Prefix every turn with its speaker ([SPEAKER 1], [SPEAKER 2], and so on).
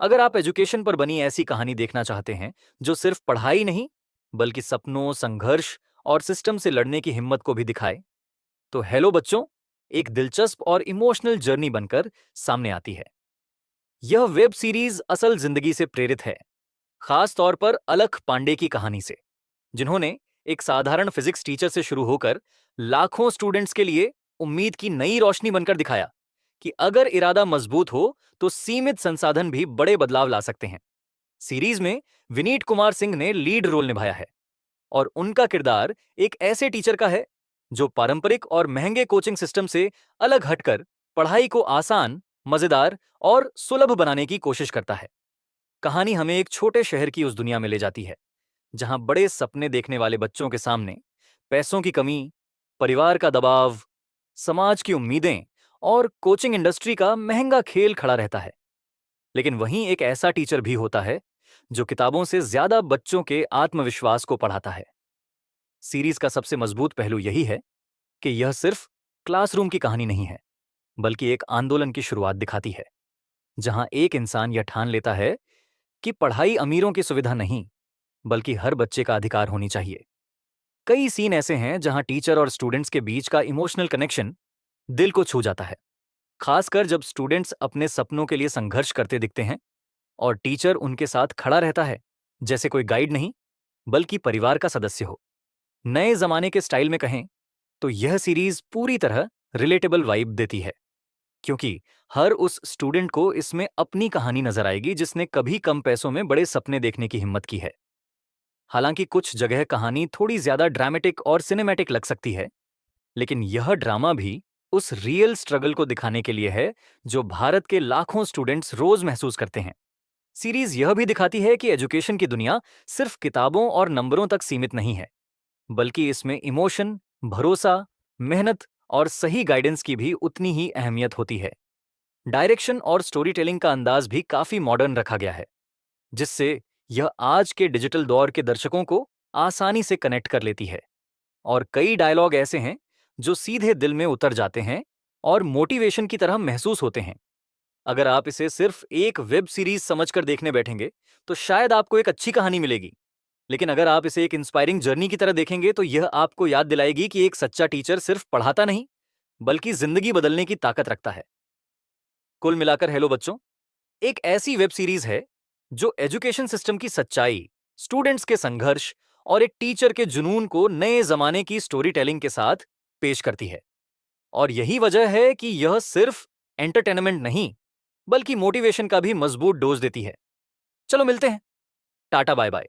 [SPEAKER 1] अगर आप एजुकेशन पर बनी ऐसी कहानी देखना चाहते हैं जो सिर्फ पढ़ाई नहीं बल्कि सपनों, संघर्ष और सिस्टम से लड़ने की हिम्मत को भी दिखाए, तो हेलो बच्चों एक दिलचस्प और इमोशनल जर्नी बनकर सामने आती है। यह वेब सीरीज असल जिंदगी से प्रेरित है, खास तौर पर अलख पांडे की कहानी से, जिन्होंने एक साधारण फिजिक्स टीचर से शुरू होकर लाखों स्टूडेंट्स के लिए उम्मीद की नई रोशनी बनकर दिखाया कि अगर इरादा मजबूत हो तो सीमित संसाधन भी बड़े बदलाव ला सकते हैं। सीरीज में विनीत कुमार सिंह ने लीड रोल निभाया है और उनका किरदार एक ऐसे टीचर का है जो पारंपरिक और महंगे कोचिंग सिस्टम से अलग हटकर पढ़ाई को आसान, मजेदार और सुलभ बनाने की कोशिश करता है। कहानी हमें एक छोटे शहर की उस दुनिया में ले जाती है जहां बड़े सपने देखने वाले बच्चों के सामने पैसों की कमी, परिवार का दबाव, समाज की उम्मीदें और कोचिंग इंडस्ट्री का महंगा खेल खड़ा रहता है। लेकिन वहीं एक ऐसा टीचर भी होता है जो किताबों से ज्यादा बच्चों के आत्मविश्वास को पढ़ाता है। सीरीज का सबसे मजबूत पहलू यही है कि यह सिर्फ क्लासरूम की कहानी नहीं है, बल्कि एक आंदोलन की शुरुआत दिखाती है, जहां एक इंसान यह ठान लेता है कि पढ़ाई अमीरों की सुविधा नहीं, बल्कि हर बच्चे का अधिकार होनी चाहिए। कई सीन ऐसे हैं जहां टीचर और स्टूडेंट्स के बीच का इमोशनल कनेक्शन दिल को छू जाता है, खासकर जब स्टूडेंट्स अपने सपनों के लिए संघर्ष करते दिखते हैं और टीचर उनके साथ खड़ा रहता है, जैसे कोई गाइड नहीं बल्कि परिवार का सदस्य हो। नए जमाने के स्टाइल में कहें तो यह सीरीज पूरी तरह रिलेटेबल वाइब देती है, क्योंकि हर उस स्टूडेंट को इसमें अपनी कहानी नजर आएगी जिसने कभी कम पैसों में बड़े सपने देखने की हिम्मत की है। हालांकि कुछ जगह कहानी थोड़ी ज्यादा ड्रामेटिक और सिनेमैटिक लग सकती है, लेकिन यह ड्रामा भी उस रियल स्ट्रगल को दिखाने के लिए है जो भारत के लाखों स्टूडेंट्स रोज महसूस करते हैं। सीरीज यह भी दिखाती है कि एजुकेशन की दुनिया सिर्फ किताबों और नंबरों तक सीमित नहीं है, बल्कि इसमें इमोशन, भरोसा, मेहनत और सही गाइडेंस की भी उतनी ही अहमियत होती है। डायरेक्शन और स्टोरी टेलिंग का अंदाज भी काफी मॉडर्न रखा गया है, जिससे यह आज के डिजिटल दौर के दर्शकों को आसानी से कनेक्ट कर लेती है। और कई डायलॉग ऐसे हैं जो सीधे दिल में उतर जाते हैं और मोटिवेशन की तरह महसूस होते हैं। अगर आप इसे सिर्फ एक वेब सीरीज समझकर देखने बैठेंगे तो शायद आपको एक अच्छी कहानी मिलेगी, लेकिन अगर आप इसे एक इंस्पायरिंग जर्नी की तरह देखेंगे तो यह आपको याद दिलाएगी कि एक सच्चा टीचर सिर्फ पढ़ाता नहीं बल्कि जिंदगी बदलने की ताकत रखता है। कुल मिलाकर हेलो बच्चों एक ऐसी वेब सीरीज है जो एजुकेशन सिस्टम की सच्चाई, स्टूडेंट्स के संघर्ष और एक टीचर के जुनून को नए जमाने की स्टोरी टेलिंग के साथ पेश करती है। और यही वजह है कि यह सिर्फ एंटरटेनमेंट नहीं बल्कि मोटिवेशन का भी मजबूत डोज देती है। चलो मिलते हैं। Tata bye bye.